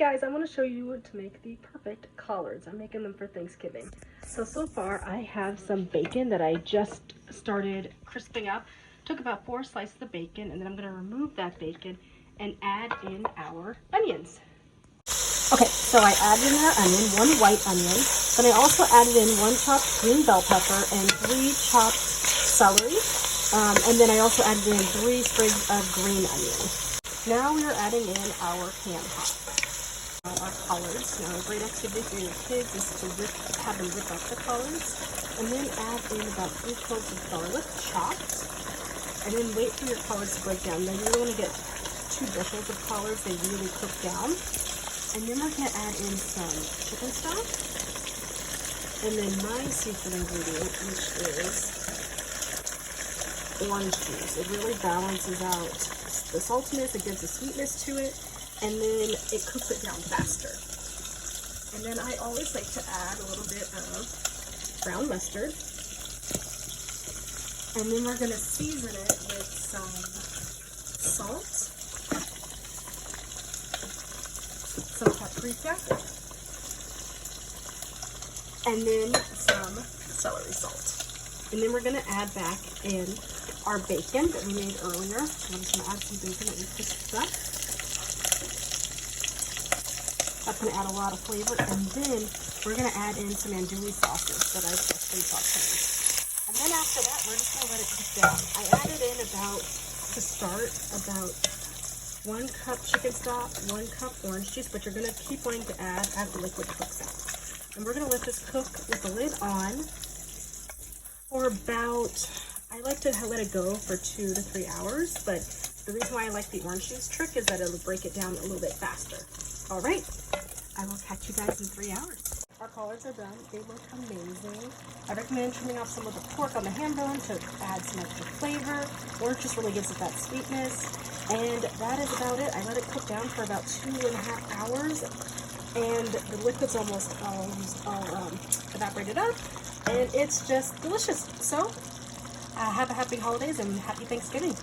guys, I want to show you to make the perfect collards. I'm making them for Thanksgiving. So far I have some bacon that I just started crisping up. Took about 4 slices of bacon, and then I'm going to remove that bacon and add in our onions. Okay, so I added in our onion, 1 white onion. Then I also added in 1 chopped green bell pepper and 3 chopped celery. And then I also added in 3 sprigs of green onion. Now we are adding in our ham hock. Our collards. Now, a great activity for your kids is to have them rip up the collards, and then add in about 3 cloves of garlic chopped, and then wait for your collards to break down. Now, you really want to get 2 bushels of collards; they really cook down. And then we're going to add in some chicken stock, and then my secret ingredient, which is orange juice. It really balances out the saltiness, it gives a sweetness to it, and then it cooks it down faster. And then I always like to add a little bit of brown mustard. And then we're going to season it with some salt, some paprika, and then some celery salt. And then we're going to add back in our bacon that we made earlier. So I'm just going to add some bacon that we crisped up. That's going to add a lot of flavor. And then we're going to add in some andouille sauces that I've just been sauteing. And then after that, we're just going to let it cook down. I added in to start, about 1 cup chicken stock, 1 cup orange juice, but you're going to keep wanting to add as the liquid cooks out. And we're going to let this cook with the lid on for about, I like to let it go for 2 to 3 hours, but the reason why I like the orange juice trick is that it'll break it down a little bit faster. All right, I will catch you guys in 3 hours. Our collards are done. They look amazing. I recommend trimming off some of the pork on the ham bone to add some extra flavor, or it just really gives it that sweetness. And that is about it. I let it cook down for about 2.5 hours, and the liquid's almost all evaporated up, and it's just delicious. So have a happy holidays and happy Thanksgiving.